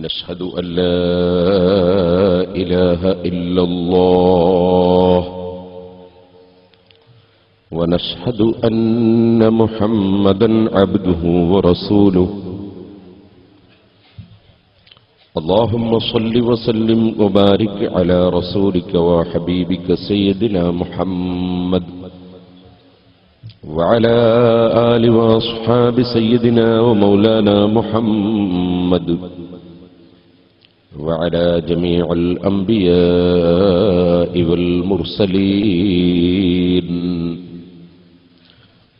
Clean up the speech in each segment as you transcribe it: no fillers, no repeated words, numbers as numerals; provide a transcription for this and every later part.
نشهد أن لا إله إلا الله ونشهد أن محمدا عبده ورسوله اللهم صل وسلم وبارك على رسولك وحبيبك سيدنا محمد وعلى آل وأصحاب سيدنا ومولانا محمد وعلى جميع الأنبياء والمرسلين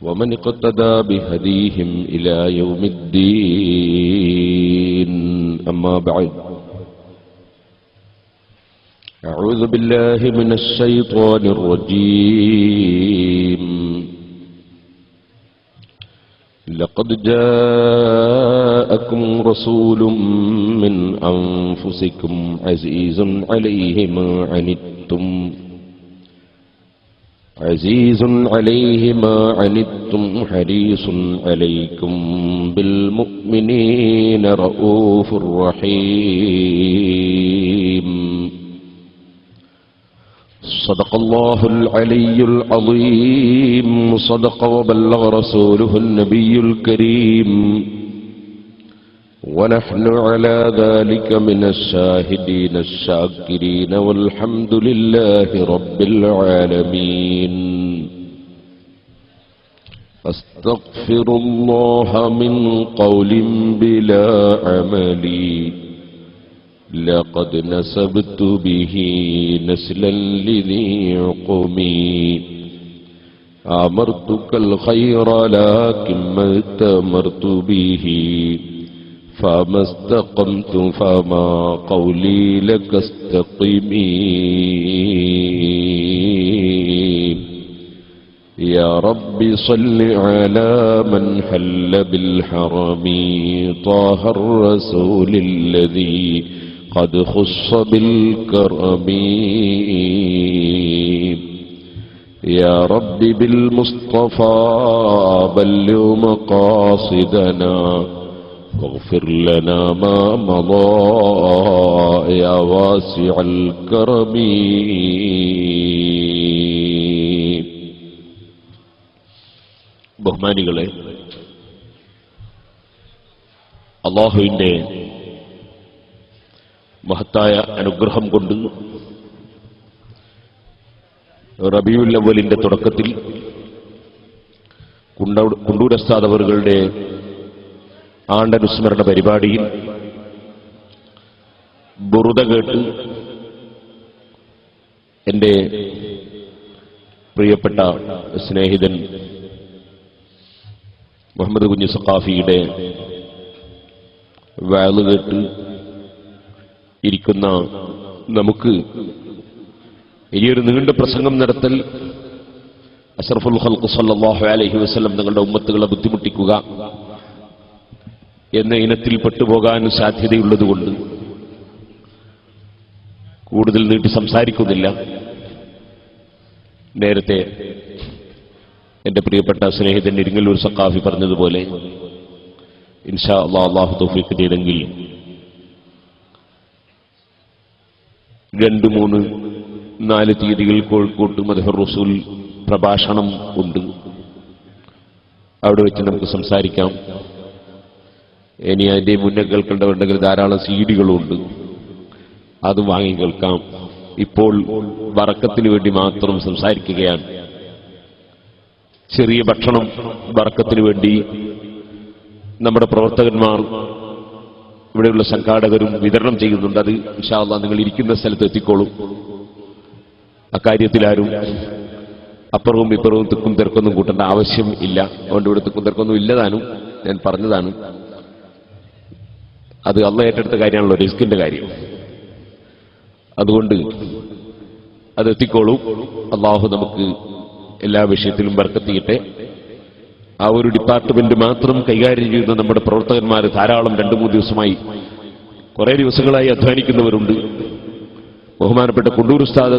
ومن اقتدى بهديهم إلى يوم الدين أما بعد أعوذ بالله من الشيطان الرجيم لقد جاءكم رسول من أنفسكم عزيز عليه ما عنتم حريص عليكم بالمؤمنين رؤوف رحيم صدق الله العلي العظيم صدق وبلغ رسوله النبي الكريم ونحن على ذلك من الشاهدين الشاكرين والحمد لله رب العالمين أستغفر الله من قول بلا عمل لقد نسبت به نسلا لذي عقمي أمرتك الخير لكن ما اتمرت به فما استقمت فما قولي لك استقمي يا رب صل على من حل بالحرم طه الرسول الذي قد خص بالكرم يا رب بالمصطفى بلغ مقاصدنا واغفر لنا ما مضى يا واسع الكرم ബഹുമാനികളെ, അല്ലാഹുവിന്റെ മഹത്തായ അനുഗ്രഹം കൊണ്ട് റബീഉൽ അവ്വലിന്റെ തുടക്കത്തിൽ കുണ്ടൂർ ഉസ്താദ് അവറുകളുടെ ആണ്ടനുസ്മരണ പരിപാടിയിൽ ബുറുദ കേട്ട് എൻ്റെ പ്രിയപ്പെട്ട സ്നേഹിതൻ മുഹമ്മദ് കുഞ്ഞി സഖാഫിയുടെ വഅള് കേട്ട് ഇരിക്കുന്ന നമുക്ക് ഇനിയൊരു നീണ്ട പ്രസംഗം നടത്തൽ അഷ്റഫുൽ ഖൽഖ് സല്ലല്ലാഹു അലൈഹി വസല്ലം തങ്ങളുടെ ഉമ്മത്തുകളെ ബുദ്ധിമുട്ടിക്കുക എന്ന ഇനത്തിൽ പെട്ടുപോകാൻ സാധ്യതയുള്ളതുകൊണ്ട് കൂടുതൽ നീട്ടി സംസാരിക്കുന്നില്ല. നേരത്തെ എന്റെ പ്രിയപ്പെട്ട സ്നേഹിതൻ ഇരിങ്ങല്ലൂർ സഖാഫി പറഞ്ഞതുപോലെ ഇൻഷാ അല്ലാഹ് അല്ലാഹു തൗഫീഖ് ചെയ്തെങ്കിൽ 2, 3, 4 തീയതികൾ കോഴിക്കോട്ട് മദ്ഹുർ റസൂൽ പ്രഭാഷണം ഉണ്ട്. അവിടെ വെച്ച് നമുക്ക് സംസാരിക്കാം. ഇനി അതിന്റെ മുന്നേ കേൾക്കേണ്ടതുണ്ടെങ്കിൽ ധാരാളം സീഡികളുണ്ട്, അത് വാങ്ങി കേൾക്കാം. ഇപ്പോൾ ബറക്കത്തിന് വേണ്ടി മാത്രം സംസാരിക്കുകയാണ്. ചെറിയ ഭക്ഷണം ബറക്കത്തിന് വേണ്ടി നമ്മുടെ പ്രവർത്തകന്മാർ, ഇവിടെയുള്ള സംഘാടകരും വിതരണം ചെയ്യുന്നുണ്ട്. അത് ഇൻഷാ അല്ലാഹ് നിങ്ങൾ ഇരിക്കുന്ന സ്ഥലത്ത് എത്തിക്കോളും. അക്കാര്യത്തിൽ ആരും അപ്പുറവും ഇപ്പുറവും തിക്കും തിരക്കൊന്നും കൂട്ടേണ്ട ആവശ്യം ഇല്ല. അതുകൊണ്ട് ഇവിടെ തിക്കും തിരക്കൊന്നും ഇല്ലതാനും ഞാൻ പറഞ്ഞതാണ്. അത് അല്ലാഹ് ഏറ്റെടുത്ത കാര്യമാണല്ലോ, റിസ്കിന്റെ കാര്യം. അതുകൊണ്ട് അത് എത്തിക്കോളൂ. അല്ലാഹു നമുക്ക് എല്ലാ വിഷയത്തിലും ബർക്കത്ത് ചെയ്യട്ടെ. ആ ഒരു ഡിപ്പാർട്ട്മെന്റ് മാത്രം കൈകാര്യം ചെയ്യുന്ന നമ്മുടെ പ്രവർത്തകന്മാർ ധാരാളം 2-3 ദിവസമായി, കുറെ ദിവസങ്ങളായി അധ്വാനിക്കുന്നവരുണ്ട്. ബഹുമാനപ്പെട്ട കുണ്ടൂർ ഉസ്താദ്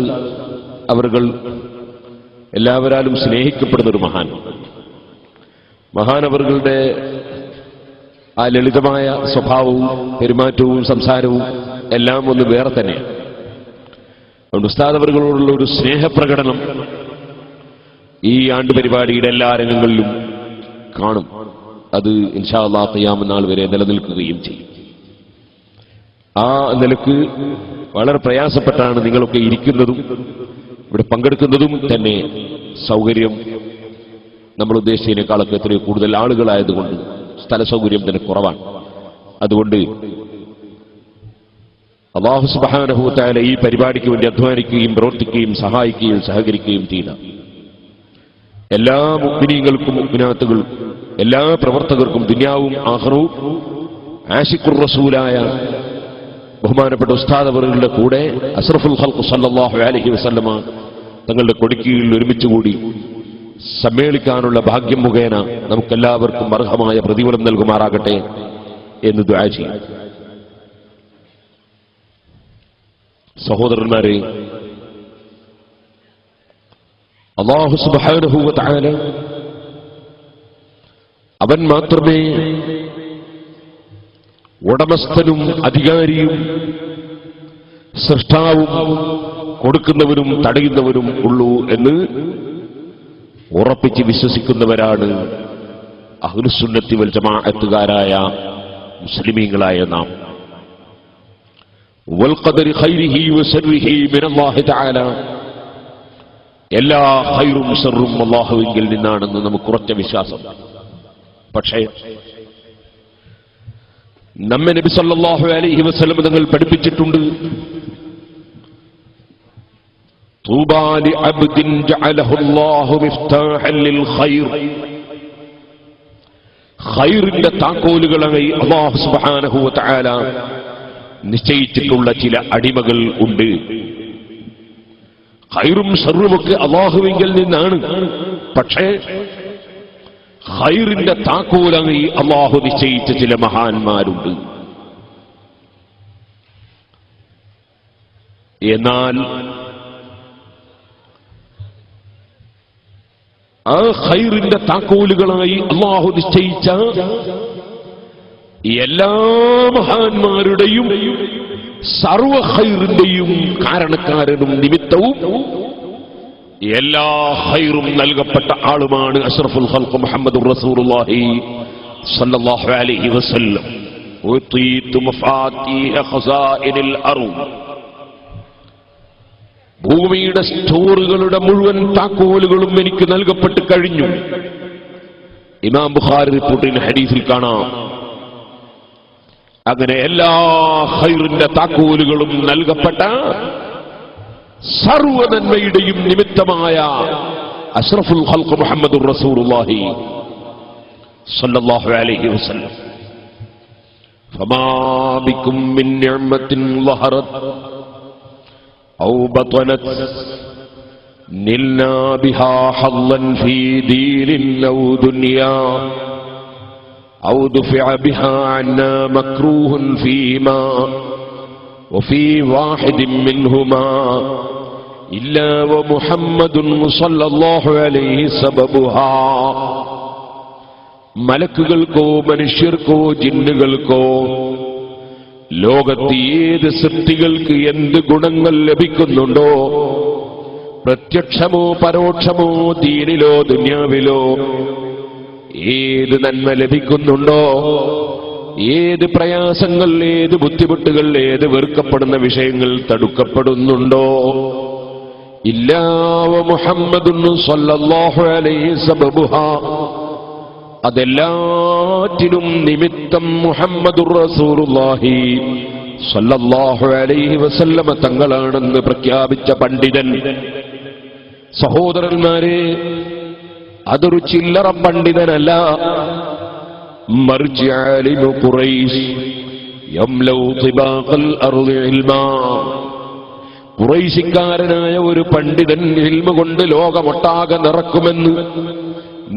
അവர்கள் എല്ലാവരാലും സ്നേഹിക്കപ്പെടുന്ന ഒരു മഹാനവറുകളുടെ ആ ലളിതമായ സ്വഭാവവും പെരുമാറ്റവും സംസാരവും എല്ലാം ഒന്ന് വേറെ തന്നെയാണ്. അതുകൊണ്ട് ഉസ്താദ് അവറുകളോടുള്ള ഒരു സ്നേഹപ്രകടനം ഈ ആണ്ട് പരിപാടിയുടെ എല്ലാ രംഗങ്ങളിലും കാണും. അത് ഇൻഷാ അല്ലാഹ് ഖിയാമത്ത് നാൾ വരെ നിലനിൽക്കുകയും ചെയ്യും. ആ നിലക്ക് വളരെ പ്രയാസപ്പെട്ടാണ് നിങ്ങളൊക്കെ ഇരിക്കുന്നതും ഇവിടെ പങ്കെടുക്കുന്നതും തന്നെ. സൗകര്യം നമ്മൾ ഉദ്ദേശിച്ചതിനേക്കാളൊക്കെ എത്രയോ കൂടുതൽ ആളുകളായതുകൊണ്ട് സ്ഥല സൗകര്യം തന്നെ കുറവാണ്. അതുകൊണ്ട് അല്ലാഹു സുബ്ഹാനഹു വ തആല ഈ പരിപാടിക്ക് വേണ്ടി അധ്വാനിക്കുകയും പ്രവർത്തിക്കുകയും സഹായിക്കുകയും സഹകരിക്കുകയും ചെയ്ത എല്ലാ മുഅ്മിനീങ്ങൾക്കും മുഅ്മിനാത്തുകൾക്കും എല്ലാ പ്രവർത്തകർക്കും ദുനിയാവും ആഖിറവും ആശിഖുർ റസൂലായ ബഹുമാനപ്പെട്ട ഉസ്താദ് അവറുകളുടെ കൂടെ അഷ്റഫുൽ ഖൽഖ് സല്ലല്ലാഹു അലൈഹി വസല്ലമ തങ്ങളുടെ കൊടിക്കീഴിൽ ഒരുമിച്ചുകൂടി സമ്മേളിക്കാനുള്ള ഭാഗ്യം മുഖേന നമുക്കെല്ലാവർക്കും അർഹമായ പ്രതിഫലം നൽകുമാറാകട്ടെ എന്ന് ദുആ ചെയ്യും. സഹോദരന്മാരെ, അല്ലാഹു സുബ്ഹാനഹു വ തആല അവൻ മാത്രമേ ഉടമസ്ഥനും അധികാരിയും സൃഷ്ടാവും കൊടുക്കുന്നവരും തടയുന്നവരും ഉള്ളൂ എന്ന് ഉറപ്പിച്ച് വിശ്വസിക്കുന്നവരാണ് അഹ്ലുസുന്നത്തി വൽ ജമാഅത്തുകാരായ മുസ്ലിമീങ്ങളായ നാം. വൽ ഖദരി ഖൈരിഹി വശർരിഹി മിനല്ലാഹി തആല, എല്ലാ ഖൈറും ശർറും അല്ലാഹുവിങ്കിൽ നിന്നാണെന്ന് നമുക്ക് ഉറച്ച വിശ്വാസം. പക്ഷേ നമ്മെ നബി സല്ലല്ലാഹു അലൈഹി വസല്ലം തങ്ങൾ പഠിപ്പിച്ചിട്ടുണ്ട്, തൂബാ ലിഅബ്ദിൻ ജഅലഹു അല്ലാഹു മിഫ്താഹൻ ലിൽ ഖൈർ, ഖൈറിന്റെ താക്കോലുകളായി അല്ലാഹു സുബ്ഹാനഹു വ തആല നിശ്ചയിച്ചിട്ടുള്ള ചില അടിമകൾ ഉണ്ട്. ഖൈറും ശർറുമൊക്കെ അല്ലാഹുവിങ്കിൽ നിന്നാണ്. പക്ഷേ ഖൈറിന്റെ താക്കോലായി അല്ലാഹു നിശ്ചയിച്ച ചില മഹാന്മാരുണ്ട്. എന്നാൽ ആ ഖൈറിന്റെ താക്കോലുകളായി അല്ലാഹു നിശ്ചയിച്ച എല്ലാ മഹാന്മാരുടെയും സർവ ഖൈറിന്റെയും കാരണക്കാരനും നിമിത്തവും എല്ലാ ഖൈറും നൽകപ്പെട്ട ആളുമാണ് അഷ്റഫുൽ ഖൽഖ് മുഹമ്മദുർ റസൂലുള്ളാഹി സ്വല്ലല്ലാഹു അലൈഹി വസല്ലം. ഉതീതു മഫാതീഹ ഖസാഇനിൽ അർദ്, ഭൂമിയുടെ സ്റ്റോറുകളുടെ മുഴുവൻ താക്കോലുകളും എനിക്ക് നൽകപ്പെട്ട് കഴിഞ്ഞു. ഇമാം ബുഖാരി റിപ്പോർട്ടിൽ ഹദീസിൽ കാണാം. അങ്ങനെ എല്ലാ ഖൈറിന്റെ താക്കോലുകളും നൽകപ്പെട്ട സർവ നന്മയുടെയും നിമിത്തമായ അഷ്റഫുൽ ഖൽഖ് മുഹമ്മദുർ റസൂലുള്ളാഹി സ്വല്ലല്ലാഹു അലൈഹി വസല്ലം. ഫമാ ബികും മിൻ നിഅമത്തിൻ ളഹറത് ഔ ബതനത് നിൽനാ ബിഹാ ഹല്ലൻ ഫീ ദീനിൻ ഔ ദുനിയാ ഔ ദുഫിഅ ബിഹാ അന്നാ മക്രൂഹൻ ഫീമാ وفي واحد منهما إلا ومحمد صلى الله عليه سببها. മലക്കുകൾക്കോ മനുഷ്യർക്കോ ജിന്നുകൾക്കോ ലോകത്ത് ഏത് സൃഷ്ടികൾക്ക് എന്ത് ഗുണങ്ങൾ ലഭിക്കുന്നുണ്ടോ, പ്രത്യക്ഷമോ പരോക്ഷമോ, ദീനിലോ ദുനിയാവിലോ ഏത് നന്മ ലഭിക്കുന്നുണ്ടോ, ഏത് പ്രയാസങ്ങൾ, ഏത് ബുദ്ധിമുട്ടുകൾ, ഏത് വെറുക്കപ്പെടുന്ന വിഷയങ്ങൾ തടുക്കപ്പെടുന്നുണ്ടോ, ഇല്ലാ വ മുഹമ്മദുൻ സ്വല്ലല്ലാഹു അലൈഹി സബബുഹാ, അതെല്ലാറ്റിനും നിമിത്തം മുഹമ്മദുർ റസൂലുള്ളാഹി സ്വല്ലല്ലാഹു അലൈഹി വസല്ലമ തങ്ങളാണെന്ന് പ്രഖ്യാപിച്ച പണ്ഡിതൻ. സഹോദരന്മാരെ, അതൊരു ചില്ലറ പണ്ഡിതനല്ല, മർജി ആലിമു ഖുറൈശ് യംലൗ തിബാഖൽ അർളി ഇൽമാ. ഖുറൈശിക്കാരനായ ഒരു പണ്ഡിതൻ ഇൽമ കൊണ്ട് ലോകമൊട്ടാകെ നിറക്കുമെന്ന്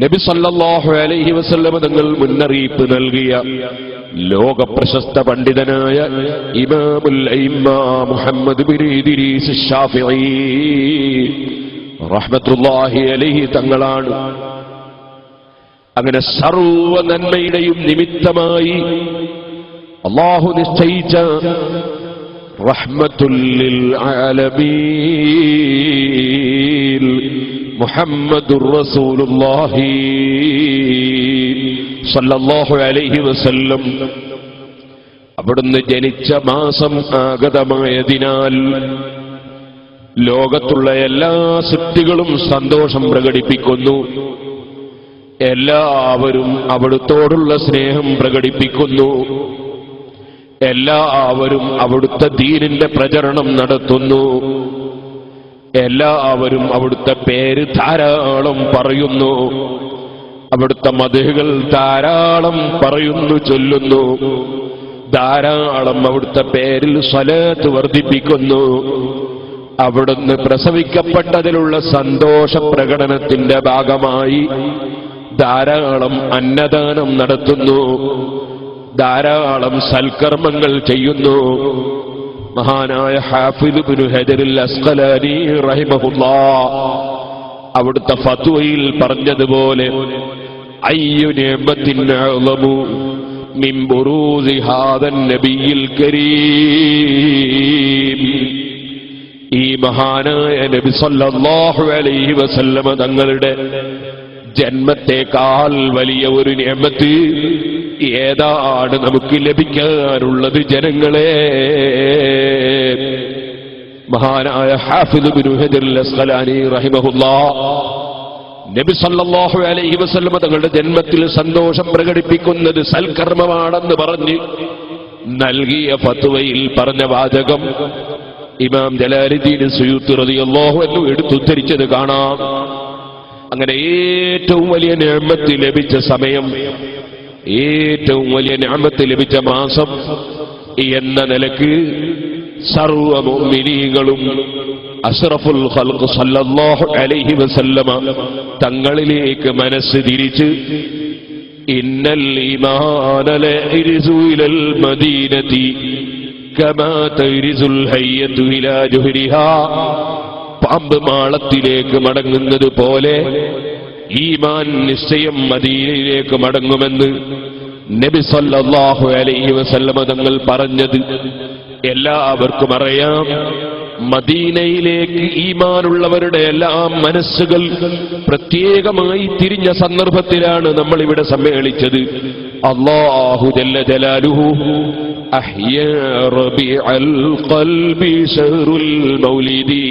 നബി സല്ലല്ലാഹു അലൈഹി വസല്ലം തങ്ങൾ മുന്നറിയിപ്പ് നൽകിയ ലോകപ്രശസ്ത പണ്ഡിതനായ ഇമാമുൽ അയിമ്മ മുഹമ്മദ് ബിൻ ഇദ്രീസ് ശാഫിഈ റഹ്മത്തുള്ളാഹി അലൈഹി തങ്ങളാണ്. അങ്ങനെ സർവ്വ നന്മയുടെയും നിമിത്തമായി അല്ലാഹു നിശ്ചയിച്ച റഹ്മത്തുൽ ലിൽ ആലമീൻ മുഹമ്മദുർ റസൂലുള്ളാഹി സല്ലല്ലാഹു അലൈഹി വസല്ലം അവിടുന്ന് ജനിച്ച മാസം ആഗതമായതിനാൽ ലോകത്തുള്ള എല്ലാ സൃഷ്ടികളും സന്തോഷം പ്രകടിപ്പിക്കുന്നു. എല്ലാവരും അവിടുത്തോടുള്ള സ്നേഹം പ്രകടിപ്പിക്കുന്നു. എല്ലാവരും അവിടുത്തെ ദീനിന്റെ പ്രചരണം നടത്തുന്നു. എല്ലാവരും അവിടുത്തെ പേര് ധാരാളം പറയുന്നു. അവിടുത്തെ മദ്ഹുകൾ ധാരാളം പറയുന്നു, ചൊല്ലുന്നു. ധാരാളം അവിടുത്തെ പേരിൽ സ്വലാത്ത് വർദ്ധിപ്പിക്കുന്നു. അവിടുന്ന് പ്രസവിക്കപ്പെട്ടതിലുള്ള സന്തോഷ പ്രകടനത്തിന്റെ ഭാഗമായി ധാരാളം അന്നദാനം നടത്തുന്നു. ധാരാളം സൽക്കർമ്മങ്ങൾ ചെയ്യുന്നു. മഹാനായ ഹാഫിദ് ഇബ്നു ഹജറുൽ അസ്ഖലാനി റഹിമഹുല്ലാഹ് അവിടുത്തെ ഫത്വയിൽ പറഞ്ഞതുപോലെ അയ്യു നിഅമത്തിൻ അഅ്ളമു മിൻ ബുറൂസി ഹാദൻ നബിയിൽ കരീം. ഈ മഹാനായ നബി സല്ലല്ലാഹു അലൈഹി വസല്ലമ തങ്ങളുടെ ജന്മത്തെക്കാൾ വലിയ ഒരു നിഅമത്ത് ഏതാണ് നമുക്ക് ലഭിക്കാറുള്ളത് ജനങ്ങളെ? മഹാനായ ഹാഫിദ് ഇബ്നു ഹജറുൽ അസ്ഖലാനി റഹിമഹുല്ലാഹ് നബി സല്ലല്ലാഹു അലൈഹി വസല്ലമ തങ്ങളുടെ ജന്മത്തിൽ സന്തോഷം പ്രകടിപ്പിക്കുന്നത് സൽക്കർമ്മമാണെന്ന് പറഞ്ഞ് നൽകിയ ഫത്വയിൽ പറഞ്ഞ വാചകം ഇമാം ജലാലുദ്ദീൻ സുയൂത്തി റളിയല്ലാഹു അൻഹു എടുത്തുദ്ധരിച്ചത് കാണാം. അങ്ങനെ ഏറ്റവും വലിയ നിഅമത്ത് ലഭിച്ച സമയം, ഏറ്റവും വലിയ നിഅമത്ത് ലഭിച്ച മാസം എന്ന നിലക്ക് സർവ്വ മുഅ്മിനീങ്ങളും അഷ്റഫുൽ ഖൽഖ് സല്ലല്ലാഹു അലൈഹി വസല്ലമ തങ്ങളിലേക്ക് മനസ്സ് തിരിച്ച് ഇന്നൽ ഈമാന ലയരിസു ഇലൽ മദീനതി കമാ തരിസുൽ ഹയ്യതു ഇലാ ജുഹരിഹാ, പാമ്പ് മാളത്തിലേക്ക് മടങ്ങുന്നത് പോലെ ഈമാൻ നിശ്ചയം മദീനയിലേക്ക് മടങ്ങുമെന്ന് നബി സല്ലല്ലാഹു അലൈഹി വസല്ലമ തങ്ങൾ പറഞ്ഞത് എല്ലാവർക്കും അറിയാം. മദീനയിലേക്ക് ഈമാനുള്ളവരുടെ എല്ലാം മനസ്സുകൾ പ്രത്യേകമായി തിരിഞ്ഞ സന്ദർഭത്തിലാണ് നമ്മൾ ഇവിടെ സമ്മേളിച്ചത്. അല്ലാഹു ജല്ല ജലാലുഹു അഹ്യാ റബീഅൽ ഖൽബി ശഹ്റുൽ മൗലിദി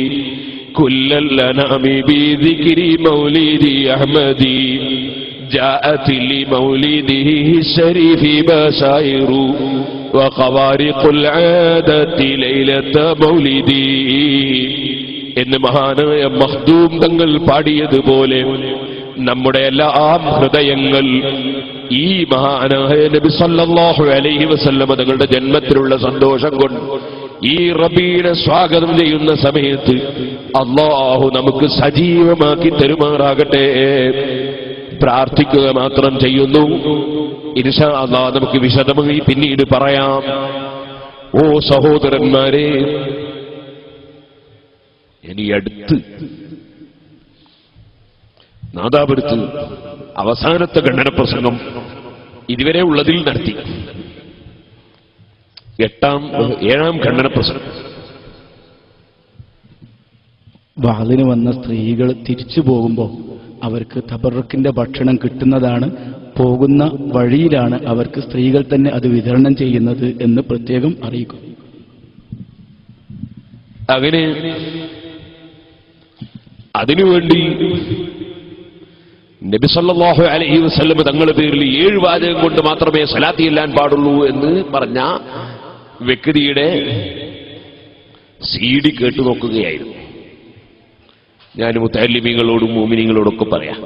കുല്ലൽ അനാമി ബിദിക്രി മൗലിദി അഹ്മദി جاءت لمولده الشريف بشائر وخوارق العادة ليلة مولدي എന്ന് മഹാനായ മഖ്ദൂം തങ്ങൾ പാടിയതുപോലെ നമ്മുടെ എല്ലാം ഹൃദയങ്ങൾ ഈ മഹാനായ നബി സല്ലല്ലാഹു അലൈഹി വസല്ലമ തങ്ങളുടെ ജന്മത്തിലുള്ള സന്തോഷം കൊണ്ട് ഈ റബീനെ സ്വാഗതം ചെയ്യുന്ന സമയത്ത് അല്ലാഹു നമുക്ക് സജീവമാക്കി തരുമാറാകട്ടെ. പ്രാർത്ഥിക്കുക മാത്രം ചെയ്യുന്നു. ഇൻഷാ അല്ലാഹ് നമുക്ക് വിശദമായി പിന്നീട് പറയാം. ഓ സഹോദരന്മാരെ, ഇനി അടുത്ത് നാദാപുരത്ത് അവസാനത്തെ ഖണ്ഡന പ്രസംഗം ഇതുവരെ ഉള്ളതിൽ നടത്തി. ഏഴാം ഖണ്ഡന പ്രസംഗം. വാളിന് വന്ന സ്ത്രീകൾ തിരിച്ചു പോകുമ്പോൾ അവർക്ക് തബറുക്കിന്റെ ഭക്ഷണം കിട്ടുന്നതാണ്. പോകുന്ന വഴിയിലാണ് അവർക്ക് സ്ത്രീകൾ തന്നെ അത് വിതരണം ചെയ്യുന്നത് എന്ന് പ്രത്യേകം അറിയിക്കും. അങ്ങനെ അതിനുവേണ്ടി നബി സല്ലല്ലാഹു അലൈഹി വസല്ലം തങ്ങളുടെ പേരിൽ 7 വാചകം കൊണ്ട് മാത്രമേ സലാത്ത് ചെല്ലാൻ പാടുള്ളൂ എന്ന് പറഞ്ഞ വ്യക്തിയുടെ CD കേട്ടു നോക്കുകയായിരുന്നു. ഞാൻ മുതഅല്ലിമീങ്ങളോടും മുഅ്മിനീങ്ങളോടൊക്കെ പറയാം,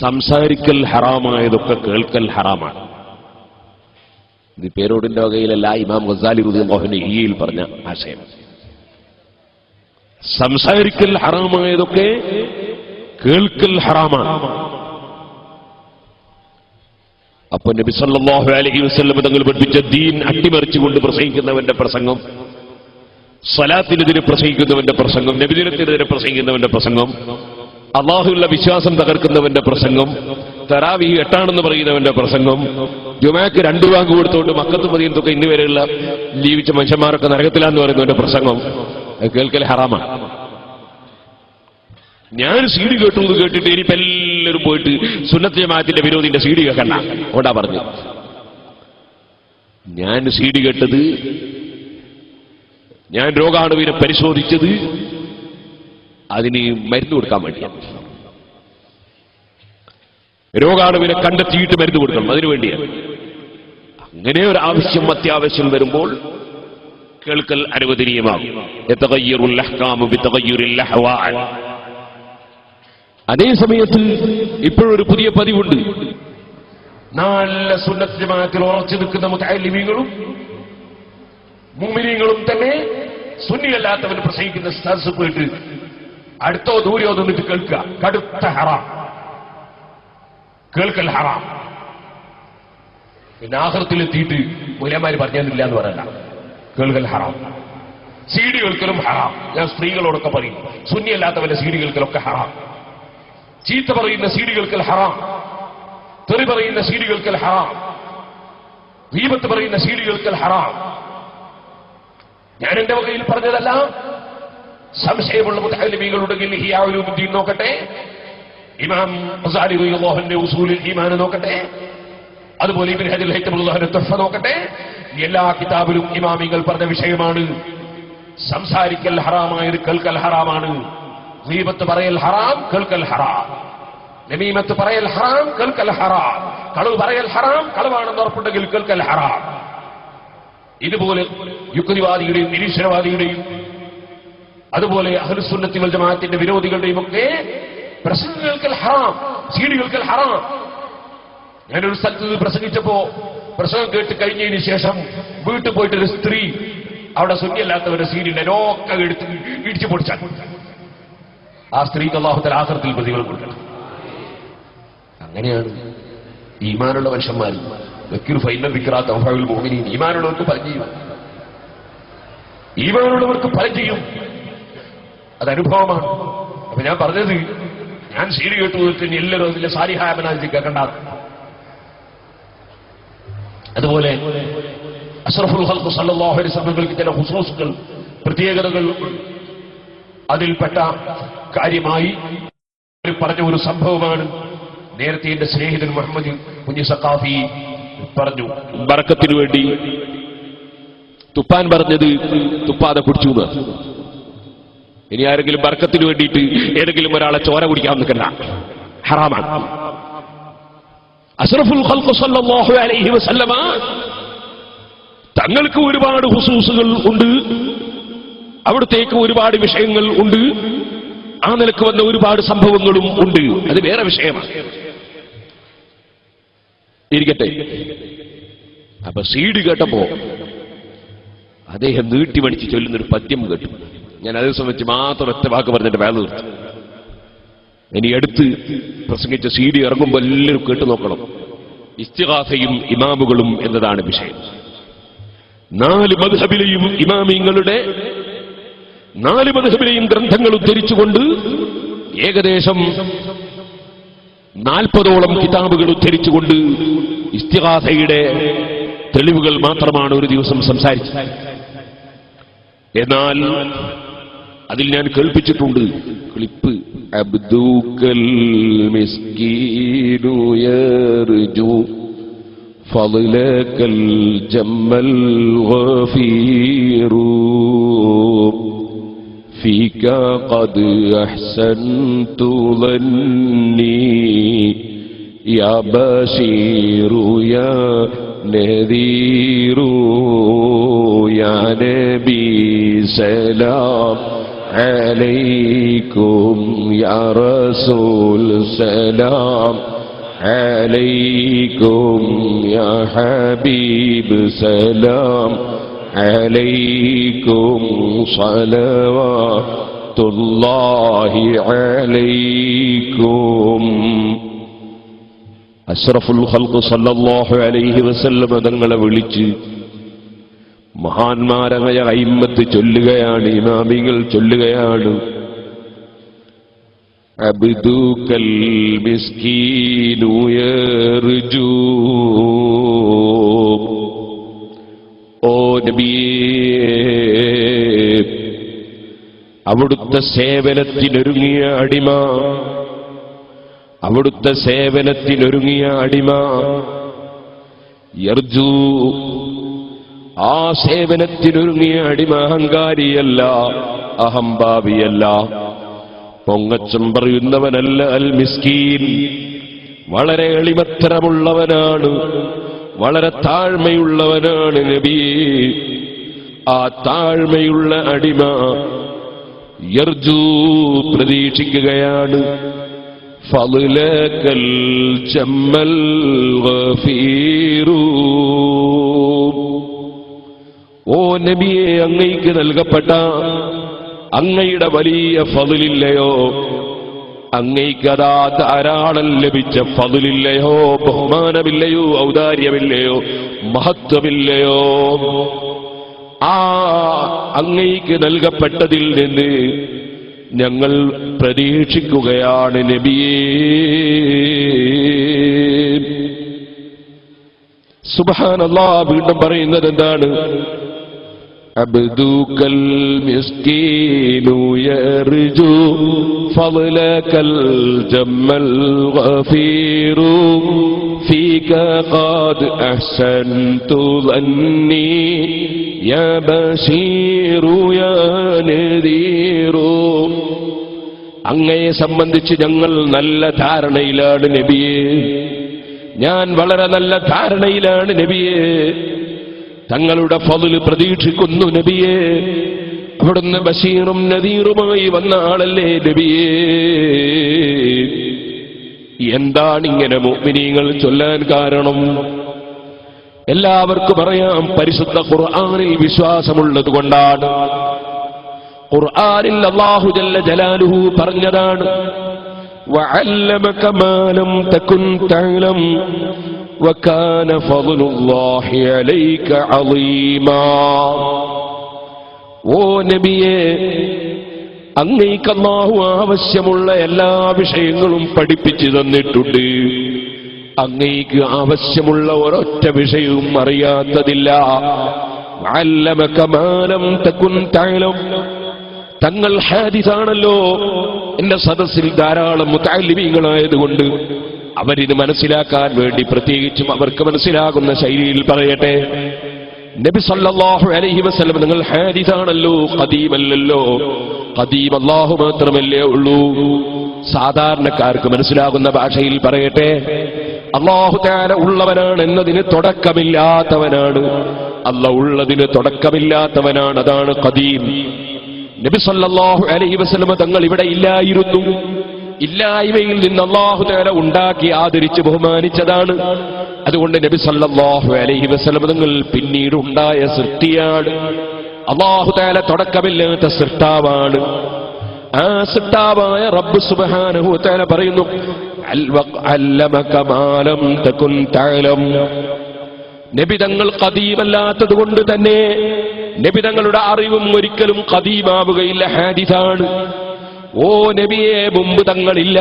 സംസാരിക്കൽ ഹറാമായതൊക്കെ കേൾക്കൽ ഹറാമാണ്. ഇത് പേരോടിന്റെ വകയിലല്ല, ഇമാം ഗസാലി റളിയല്ലാഹു അൻഹു ഈയിൽ പറഞ്ഞ ആശയം. സംസാരിക്കൽ ഹറാമായതൊക്കെ കേൾക്കൽ ഹറാമാണ്. അപ്പൊ നബി സല്ലല്ലാഹു അലൈഹി വസല്ലം തങ്ങൾ പഠിപ്പിച്ച ദീൻ അട്ടിമറിച്ചുകൊണ്ട് പ്രസംഗിക്കുന്നവന്റെ പ്രസംഗം, സ്വലാത്തിനെതിരെ പ്രസംഗിക്കുന്നവന്റെ പ്രസംഗം, നബിദിനത്തിനെതിരെ പ്രസംഗിക്കുന്നവന്റെ പ്രസംഗം അള്ളാഹുവിലുള്ള വിശ്വാസം തകർക്കുന്നവന്റെ പ്രസംഗം, തറാവീഹ് 8 പറയുന്നവന്റെ പ്രസംഗം, ജുമാക്ക് 2 വാങ്ക് കൊടുത്തുകൊണ്ട് മക്കത്തും മദീനത്തൊക്കെ ഇന്നുവരെയുള്ള ജീവിച്ച മനുഷ്യന്മാരൊക്കെ നരകത്തിലാന്ന് പറയുന്നവന്റെ പ്രസംഗം കേൾക്കൽ ഹറാമാണ്. ഞാൻ സീഡി കേട്ടു എന്ന് കേട്ടിട്ട് ഇനിയിപ്പോ എല്ലാവരും പോയിട്ട് സുന്നത്ത് ജമാഅത്തിന്റെ വിരോധിന്റെ സീഡി കേൾക്കണ്ട കൊണ്ടാ പറഞ്ഞു. ഞാൻ സീഡി കേട്ടത്, ഞാൻ രോഗാണുവിനെ പരിശോധിച്ചത് അതിന് മരുന്ന് കൊടുക്കാൻ വേണ്ടിയാണ്. രോഗാണുവിനെ കണ്ടെത്തിയിട്ട് മരുന്ന് കൊടുക്കണം, അതിനുവേണ്ടിയാണ്. അങ്ങനെ ഒരു ആവശ്യം അത്യാവശ്യം വരുമ്പോൾ കേൾക്കൽ അനുവദനീയമാകും. അതേ സമയത്ത് ഇപ്പോഴൊരു പുതിയ പതിവുണ്ട്. നല്ല സുന്നത്ത് ജമാഅത്തിൽ ഉറച്ചു നിൽക്കുന്ന മുതഅല്ലിമീങ്ങളും മുഅ്മിനീങ്ങളും തന്നെ സുന്നിയല്ലാത്തവൻ പ്രസംഗിക്കുന്ന സദസ്സ് പോയിട്ട് അടുത്തോ ദൂരെയോ നിന്നിട്ട് കേൾക്കുക. കടുത്ത ഹറാം, കേൾക്കൽ ഹറാം. പിന്നെ ആഖിറത്തിലെത്തിയിട്ട് ഉലമാര് പറഞ്ഞില്ല എന്ന് പറയണ്ട, കേൾക്കൽ ഹറാം. സീഡി കേൾക്കലും ഹറാം. ഞാൻ സ്ത്രീകളോടൊക്കെ പറയും, സുന്നിയല്ലാത്തവന്റെ സീഡി കേൾക്കലൊക്കെ ഹറാം. ചീത്ത പറയുന്ന സീഡി കേൾക്കൽ ഹറാം, തെറി പറയുന്ന സീഡി കേൾക്കൽ ഹറാം, ഗീബത്ത് പറയുന്ന സീഡി കേൾക്കൽ ഹറാം. ഞാൻ എന്റെ വകയിൽ പറഞ്ഞതല്ല. സംശയമുള്ള മുതഅല്ലിമീങ്ങളുണ്ടെങ്കിൽ ഇഹ്യാ ഉലൂമുദ്ദീൻ നോക്കട്ടെ, ഇമാം ഗസാലി റളിയല്ലാഹുവിന്റെ ഉസൂലുൽ ഈമാൻ നോക്കട്ടെ, അതുപോലെ ഇബ്നു ഹജർ റഹിമഹുല്ലാഹിന്റെ തുഹ്ഫ നോക്കട്ടെ. എല്ലാ കിതാബിലും ഇമാമികൾ പറഞ്ഞ വിഷയമാണ്. സംസാരിക്കൽ ഹറാമായത് കേൾക്കൽ ഹറാമാണ്. ഗീബത്ത് പറയൽ ഹറാം, കേൾക്കൽ ഹറാം. നമീമത്ത് പറയൽ ഹറാം, കേൾക്കൽ ഹറാം. കളവ് പറയൽ ഹറാം, കളവാണെന്ന് ഉറപ്പുണ്ടെങ്കിൽ കേൾക്കൽ ഹറാം. ഇതുപോലെ യുക്തിവാദിയുടെയും നിരീശ്വരവാദിയുടെയും അതുപോലെ അഹ്ലുസുന്നത്തി വൽ ജമാഅത്തിന്റെ വിരോധികളുടെയും ഒക്കെ പ്രസംഗം കേൾക്കൽ ഹറാം, സീഡി കേൾക്കൽ ഹറാം. ഞാനൊരു സ്ഥലത്ത് പ്രസംഗിച്ചപ്പോ പ്രസംഗം കേട്ട് കഴിഞ്ഞതിന് ശേഷം വീട്ടിൽ പോയിട്ടൊരു സ്ത്രീ അവിടെ സുന്നിയല്ലാത്തവരുടെ സീഡിന്റെ ലോക്കെ എടുത്ത് ഇടിച്ചു പൊടിച്ചാൽ ആ സ്ത്രീക്ക് അല്ലാഹു തആല ആഖിറത്തിൽ പ്രതിഫലം കൊടുക്കണം. അങ്ങനെയാണ് ഈമാനുള്ള മനുഷ്യന്മാർ. ഈമാനുള്ളവർക്ക് ഫലം ചെയ്യും, ഈമാനുള്ളവർക്ക് ഫലം ചെയ്യും. അത് അനുഭവമാണ്. അപ്പൊ ഞാൻ പറഞ്ഞത്, ഞാൻ സീഡി കേട്ടു എല്ലാവരും അതിലെ സാലിഹായ മനാസിൽ കേൾക്കണ്ട. അതുപോലെ അഷ്റഫുൽ ഖൽഖ് സല്ലല്ലാഹു അലൈഹി വസല്ലമക്ക് ചില ഖുസൂസുകൾ, പ്രത്യേകതകൾ, അതിൽപ്പെട്ട കാര്യമായി പറഞ്ഞ ഒരു സംഭവമാണ്. നേരത്തെ എന്റെ സ്നേഹിതൻ മുഹമ്മദ് കുഞ്ഞി സഖാഫി പറഞ്ഞു, ബറക്കത്തിനു വേണ്ടി തുപ്പാൻ പറഞ്ഞത് തുപ്പാതെ കുടിച്ചു. ഇനി ആരെങ്കിലും ബർക്കത്തിന് വേണ്ടിയിട്ട് ഏതെങ്കിലും ഒരാളെ ചോര കുടിക്കാൻ നിൽക്കണ്ട, ഹറാമാണ്. അഷ്റഫുൽ ഖൽഖ് സല്ലല്ലാഹു അലൈഹി വസല്ലമ തങ്ങൾക്ക് ഒരുപാട് ഹുസൂസുകൾ ഉണ്ട്, അവിടത്തേക്ക് ഒരുപാട് വിഷയങ്ങൾ ഉണ്ട്, ആ നിലക്ക് വന്ന ഒരുപാട് സംഭവങ്ങളും ഉണ്ട്. അത് വേറെ വിഷയമാണ്, ഇരിക്കട്ടെ. അപ്പൊ സീഡ് കേട്ടപ്പോ അദ്ദേഹം നീട്ടിമണിച്ച് ചൊല്ലുന്നൊരു പദ്യം കേട്ടു. ഞാൻ അതേ സംബന്ധിച്ച് മാത്രം ഒറ്റ വാക്ക് പറഞ്ഞിട്ട് വേല നിർത്തി. ഇനി അടുത്ത് പ്രസംഗിച്ച സീഡി ഇറങ്ങുമ്പോൾ എല്ലാവരും കേട്ടു നോക്കണം. ഇസ്തിഗാസയും ഇമാമുകളും എന്നതാണ് വിഷയം. 4 മദ്ഹബിലെയും ഇമാമിങ്ങളുടെ 4 മദ്ഹബിലെയും ഗ്രന്ഥങ്ങൾ ഉദ്ധരിച്ചുകൊണ്ട് ഏകദേശം 40ഓളം കിതാബുകൾ ഉദ്ധരിച്ചുകൊണ്ട് ഇസ്തിഗാസയുടെ തെളിവുകൾ മാത്രമാണ് ഒരു ദിവസം സംസാരിച്ചത്. എന്നാൽ അതിൽ ഞാൻ കേൾപ്പിച്ചിട്ടുണ്ട് ക്ലിപ്പ്. അബ്ദുക്കൽ മിസ്കീനു യർജു ഫളലകൽ ജമ്മൽ ഗഫീറു ഫീക ഖദ് അഹ്സൻതു ളന്നി യാ ബശീറു യാ നദീറു യാ നബി സലാം അലൈക്കും യാ റസൂൽ സലാം അലൈക്കും യാ ഹബീബ് സലാം അലൈക്കും സ്വലവാത്തുല്ലാഹി അലൈക്കും. അഷ്റഫുൽ ഖൽഖ് സല്ലല്ലാഹു അലൈഹി വസല്ലം തങ്ങളെ വിളിച്ച് മഹാന്മാരായ അയിമ്മത്ത് ചൊല്ലുകയാണ്, ഇമാമികൾ ചൊല്ലുകയാണ്. അബ്ദുകൽ മിസ്കീനു യർജൂ. ഓ നബിയേ, അവിടുത്തെ സേവനത്തിനൊരുങ്ങിയ അടിമ, അവിടുത്തെ സേവനത്തിനൊരുങ്ങിയ അടിമ. യർജൂ, ആ സേവനത്തിനൊരുങ്ങിയ അടിമ അഹങ്കാരിയല്ല, അഹംഭാവിയല്ല, പൊങ്ങച്ചം പറയുന്നവനല്ല. അൽ മിസ്കീൻ, വളരെ എളിമത്തരമുള്ളവനാണ്, വളരെ താഴ്മയുള്ളവനാണ് നബിയേ. ആ താഴ്മയുള്ള അടിമ യർജൂ, പ്രതീക്ഷിക്കുകയാണ്. ഫളലകൽ ജമ്മൽ ഗഫീറു. ഓ നബിയെ, അങ്ങയ്ക്ക് നൽകപ്പെട്ട അങ്ങയുടെ വലിയ ഫളിലില്ലയോ, അങ്ങയ്ക്കതാ ധാരാളം ലഭിച്ച ഫളിലില്ലയോ, ബഹുമാനമില്ലയോ, ഔദാര്യമില്ലയോ, മഹത്വമില്ലയോ? ആ അങ്ങയ്ക്ക് നൽകപ്പെട്ടതിൽ നിന്ന് ഞങ്ങൾ പ്രതീക്ഷിക്കുകയാണ് നബിയേ. സുബ്ഹാനല്ലാഹ്, വീണ്ടും പറയുന്നത് എന്താണ്? അബ്ദുകൽ മിസ്കീനു യർജു ഫളലകൽ ജമ്മൽ ഗഫീറു ഫീക ഖദ് അഹ്സൻതു ظني യാ ബശീറു യാ നദീറു. അങ്ങയെ സംബന്ധിച്ച് ഞങ്ങൾ നല്ല ധാരണയിലാണ് നബിയേ, ഞാൻ വളരെ നല്ല ധാരണയിലാണ് നബിയേ. തങ്ങളുടെ ഫള് പ്രതീക്ഷിക്കുന്നു നബിയേ. അവിടുന്ന് ബശീറും നദീറുമായി വന്ന ആളല്ലേ നബിയേ. എന്താണിങ്ങനെ മുഅ്മിനീങ്ങൾ ചൊല്ലാൻ കാരണം? എല്ലാവർക്കും അറിയാം, പരിശുദ്ധ ഖുർആനിൽ വിശ്വാസമുള്ളത് കൊണ്ടാണ്. ഖുർആനിൽ അല്ലാഹു ജല്ല ജലാലുഹു പറഞ്ഞതാണ്, വഅല്ലമക മാ ലം തകുൻ തഅലം വകാന ഫളലുല്ലാഹി അലൈക അളീമാ. ഓ നബിയേ, അങ്ങേക്ക് അല്ലാഹു ആവശ്യമുള്ള എല്ലാ വിഷയങ്ങളും പഠിപ്പിച്ചു തന്നിട്ടുണ്ട്. അങ്ങേക്ക് ആവശ്യമുള്ള ഒരൊറ്റ വിഷയവും അറിയാത്തതില്ല. വഅല്ലമക മാ ലം തകുൻ തഅലം. തങ്ങൾ ഹാദിസാണല്ലോ. എന്റെ സദസ്സിൽ ധാരാളം മുതഅല്ലിമീങ്ങളായതുകൊണ്ട് അവരിത് മനസ്സിലാക്കാൻ വേണ്ടി പ്രത്യേകിച്ചും അവർക്ക് മനസ്സിലാകുന്ന ശൈലിയിൽ പറയട്ടെ. നബി സല്ലല്ലാഹു അലൈഹി വസല്ലം നിങ്ങൾ ഹാദിസാണല്ലോ, ഖദീമല്ലല്ലോ. ഖദീം അല്ലാഹു മാത്രമല്ലേ ഉള്ളൂ. സാധാരണക്കാർക്ക് മനസ്സിലാകുന്ന ഭാഷയിൽ പറയട്ടെ, അല്ലാഹു തആല ഉള്ളവനാണ് എന്നതിന് തുടക്കമില്ലാത്തവനാണ്. അല്ലാഹു ഉള്ളതിന് തുടക്കമില്ലാത്തവനാണ്, അതാണ് ഖദീം. നബി സല്ലല്ലാഹു അലൈഹി വസല്ലം തങ്ങൾ ഇവിടെ ഇല്ലായിരുന്നു. ഇല്ലായ്മയിൽ നിന്ന് അല്ലാഹു തആല ഉണ്ടാക്കി ആദരിച്ച് ബഹുമാനിച്ചതാണ്. അതുകൊണ്ട് നബി സല്ലല്ലാഹു അലൈഹി വസല്ലം തങ്ങൾ പിന്നീട് ഉണ്ടായ സൃഷ്ടിയാണ്. അല്ലാഹു തആല തുടക്കമില്ലാത്ത സൃഷ്ടാവാണ്. ആ സൃഷ്ടാവായ റബ്ബ് സുബ്ഹാനഹു വ തആല പറയുന്നു, അല്ലമക മാ ലം തകുൻ തഅലം. നബി തങ്ങൾ ഖദീമല്ലാത്തത് കൊണ്ട് തന്നെ നബി തങ്ങളുടെ അറിവും ഒരിക്കലും ഖദീമാവുകയില്ല, ഹാദിസാണ്. ഓ നബിയെ, മുമ്പ് തങ്ങളില്ല,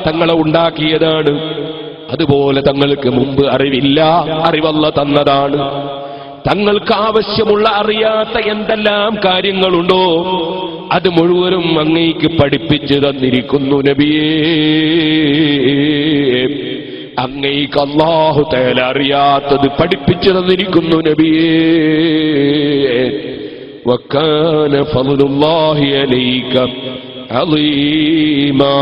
തങ്ങളെ ഉണ്ടാക്കിയതാണ്. അതുപോലെ തങ്ങൾക്ക് മുമ്പ് അറിവില്ല, അറിവല്ല തന്നതാണ്. തങ്ങൾക്ക് ആവശ്യമുള്ള അറിയാത്ത എന്തെല്ലാം കാര്യങ്ങളുണ്ടോ അത് മുഴുവനും അങ്ങേക്ക് പഠിപ്പിച്ചു തന്നിരിക്കുന്നു നബിയേ. അങ്ങേക്ക് അല്ലാഹു തആല അറിയാത്തത് പഠിപ്പിച്ചു തന്നിരിക്കുന്നു നബിയേ. വകാന ഫളലുല്ലാഹി അലൈക അളീമാ.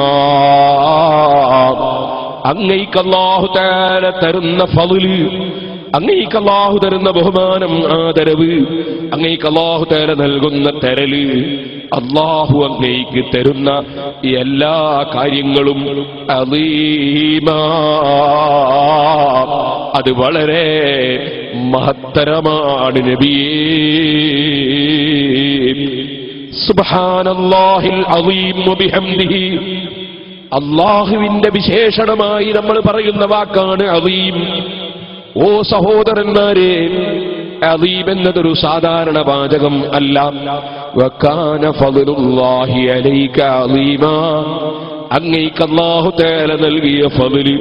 അങ്ങേക്ക് അല്ലാഹു തആല തരുന്ന ഫളല്, അങ്ങേക്ക് അല്ലാഹു തരുന്ന ബഹുമാനം, ആദരവ്, അങ്ങേക്ക് അല്ലാഹു തആല നൽകുന്ന തരല്, അല്ലാഹു അങ്ങേക്ക് തരുന്ന എല്ലാ കാര്യങ്ങളും അളീമാ, അത് വളരെ മഹത്തരമാണ് നബിയേ. സുബ്ഹാനല്ലാഹിൽ അളീം വബിഹംദിഹി. അല്ലാഹുവിന്റെ വിശേഷണമായി നമ്മൾ പറയുന്ന വാക്കാണ് അളീം. ഓ സഹോദരന്മാരെ, അളീം എന്നതൊരു സാധാരണ വാചകം അല്ല. വകാന ഫളലുല്ലാഹി അലൈക അളീമാ. അങ്ങേക്ക് അല്ലാഹു തആല നൽകിയ ഫദ്ല്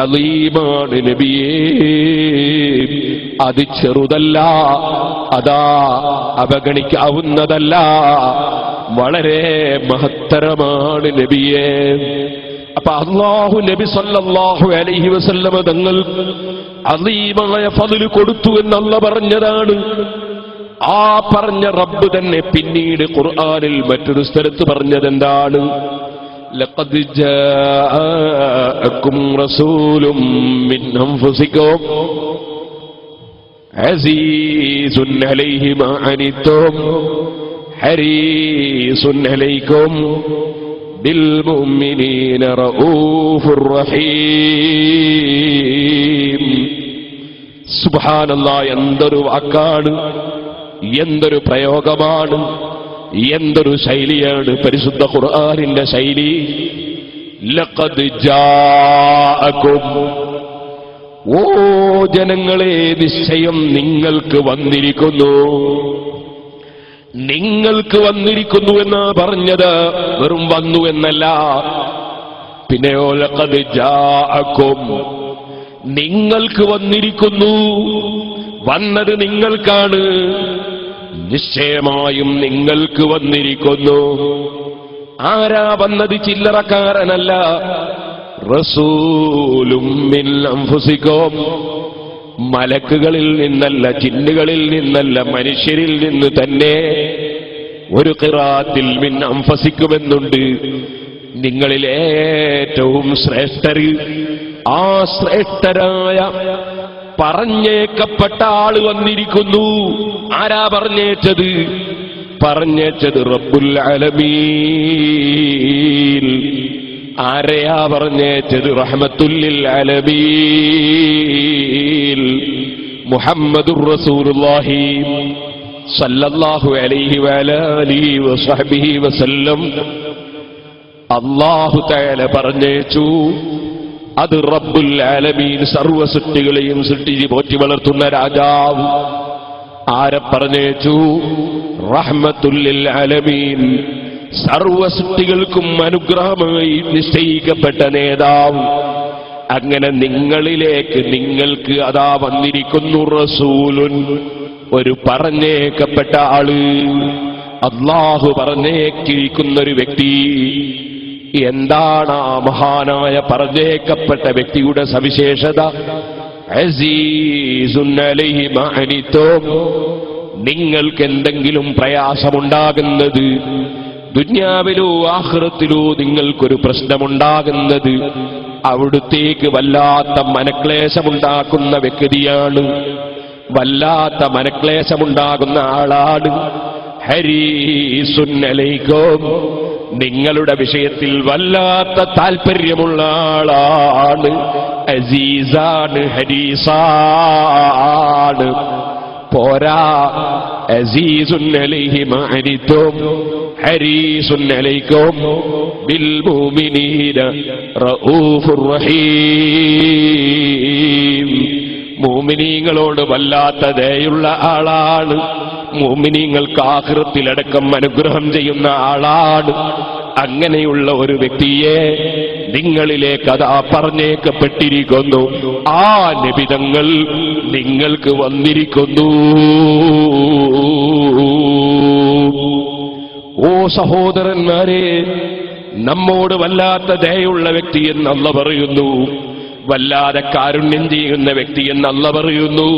അളീമാണ് നബിയേ. അത് ചെറുതല്ല, അതാ അവഗണിക്കാവുന്നതല്ല, വളരെ മഹത്തരമാണ് നബിയേ. അപ്പൊ അല്ലാഹു നബി സല്ലല്ലാഹു അലൈഹി വസല്ലമ തങ്ങൾ അളീമായ ഫദ്ല് കൊടുത്തു എന്നല്ല പറഞ്ഞതാണ്. ആ പറഞ്ഞ റബ്ബ് തന്നെ പിന്നീട് ഖുർആനിൽ മറ്റൊരു സ്ഥലത്ത് പറഞ്ഞതെന്താണ്? ലഖദ് ജാഅക്കും റസൂലും മിൻ അൻഫുസികും അസീസുൻ അലൈഹി മാ അനിത്തും ഹരീസുൻ അലൈക്കും ബിൽ മുഅ്മിനീന റഊഫുർ റഹീം. സുബ്ഹാനല്ലാഹ്, എന്തൊരു വാക്കാണ്, എന്തൊരു പ്രയോഗമാണ്, എന്തൊരു ശൈലിയാണ് പരിശുദ്ധ ഖുർആനിന്റെ ശൈലി. ലഖദ് ജാഅക്കും, ഓ ജനങ്ങളെ, നിശ്ചയം നിങ്ങൾക്ക് വന്നിരിക്കുന്നു. നിങ്ങൾക്ക് വന്നിരിക്കുന്നു എന്നാ പറഞ്ഞത്, വെറും വന്നു എന്നല്ല. പിന്നെയോ ലഖദ് ജാഅക്കും, നിങ്ങൾക്ക് വന്നിരിക്കുന്നു. വന്നത് നിങ്ങൾക്കാണ്, നിശ്ചയമായും നിങ്ങൾക്ക് വന്നിരിക്കുന്നു. ആരാ വന്നത്? ചില്ലറക്കാരനല്ല. റസൂലും മിൻ അൻഫുസികും, മലക്കുകളിൽ നിന്നല്ല, ജിന്നുകളിൽ നിന്നല്ല, മനുഷ്യരിൽ നിന്ന് തന്നെ. ഒരു ഖിറാഅത്തിൽ മിൻ അൻഫുസികുമെന്നുണ്ട്. നിങ്ങളിൽ ഏറ്റവും ശ്രേഷ്ഠർ, ആ ശ്രേഷ്ഠരായ പറഞ്ഞേക്കപ്പെട്ട ആള് വന്നിരിക്കുന്നു. ആരാ പറഞ്ഞേച്ചത്? പറഞ്ഞേച്ചത് റബ്ബുൽ ആലമീൻ. ആരെയാ പറഞ്ഞേച്ചത്? റഹ്മത്തുൽ ലിൽ ആലമീൻ മുഹമ്മദുർ റസൂലുള്ളാഹി സല്ലല്ലാഹു അലൈഹി വഅലിഹി വസഹ്ബിഹി വസല്ലം. അല്ലാഹു തആല പറഞ്ഞേച്ചു. അത് റബ്ബുൽ ആലമീൻ, സർവ്വ സൃഷ്ടികളെയും സൃഷ്ടിച്ച് പോറ്റി വളർത്തുന്ന രാജാവ്. ആരെ പറഞ്ഞേച്ചു? റഹ്മത്തുൽ ലിൽ ആലമീൻ, സർവ്വ സൃഷ്ടികൾക്കും അനുഗ്രഹമായി നിശ്ചയിക്കപ്പെട്ട നേതാവ്. അങ്ങനെ നിങ്ങളിലേക്ക്, നിങ്ങൾക്ക് അതാ വന്നിരിക്കുന്നു റസൂലുൻ, ഒരു പറഞ്ഞേക്കപ്പെട്ട ആള്, അല്ലാഹു പറഞ്ഞേക്കിരിക്കുന്നൊരു വ്യക്തി. എന്താണ് ആ മഹാനായ പറഞ്ഞേക്കപ്പെട്ട വ്യക്തിയുടെ സവിശേഷത? അസീസുൻ അലൈഹി മാ അനിത്തും, നിങ്ങൾക്ക് എന്തെങ്കിലും പ്രയാസമുണ്ടാകുന്നത്, ദുനിയാവിലോ ആഖിറത്തിലോ നിങ്ങൾക്കൊരു പ്രശ്നമുണ്ടാകുന്നത്, അവിടുത്തേക്ക് വല്ലാത്ത മനക്ലേശമുണ്ടാക്കുന്ന വ്യക്തിയാണ്, വല്ലാത്ത മനക്ലേശമുണ്ടാകുന്ന ആളാണ്. ഹരീസുൻ അലൈക്കും, നിങ്ങളുടെ വിഷയത്തിൽ വല്ലാത്ത താല്പര്യമുള്ള ആളാണ്. അസീസാണ്, ഹരീസാണ്. പോരാ, അസീസുൻ അലൈഹി മാ അനിത്തും ഹരീസുൻ അലൈക്കും ബിൽ മുഅ്മിനീന റഊഫുർ റഹീം. മുഅ്മിനീങ്ങളോട് വല്ലാത്ത ദയുള്ള ആളാണ്. മുഅ്മിനീങ്ങൾക്ക് ആഖിറത്തിലടക്കം അനുഗ്രഹം ചെയ്യുന്ന ആളാണ്. അങ്ങനെയുള്ള ഒരു വ്യക്തിയെ നിങ്ങളിലേക്ക് അതാ പറഞ്ഞേക്കപ്പെട്ടിരിക്കുന്നു. ആ നബിതങ്ങൾ നിങ്ങൾക്ക് വന്നിരിക്കുന്നു. ഓ സഹോദരന്മാരെ, നമ്മോട് വല്ലാത്ത ദയുള്ള വ്യക്തി എന്ന് അല്ലാഹു പറയുന്നു, വല്ലാതെ കാരുണ്യം ചെയ്യുന്ന വ്യക്തി എന്ന് അല്ലാഹു പറയുന്നു,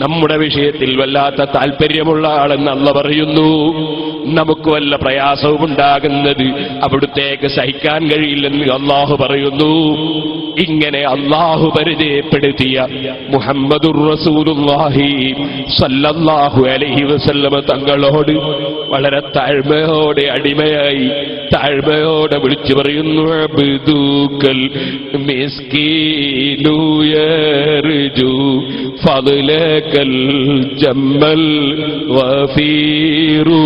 നമ്മുടെ വിഷയത്തിൽ വല്ലാത്ത താല്പര്യമുള്ള ആളെന്ന് അല്ലാഹു പറയുന്നു. നമുക്ക് വല്ല പ്രയാസവും ഉണ്ടാകുന്നത് അവിടുത്തേക്ക് സഹിക്കാൻ കഴിയില്ലെന്ന് അല്ലാഹു പറയുന്നു. ഇങ്ങനെ അല്ലാഹു പരിചയപ്പെടുത്തിയ മുഹമ്മദുർ റസൂലുള്ളാഹി സല്ലല്ലാഹു അലൈഹി വസല്ലമ തങ്ങളോട് വളരെ താഴ്മയോടെ, അടിമയായി താഴ്മയോടെ വിളിച്ചു പറയുന്നു, അബ്ദുക്കൽ മിസ്കീനു യർജു ഫദ്ലകൽ ജമ്മൽ ഗഫീറു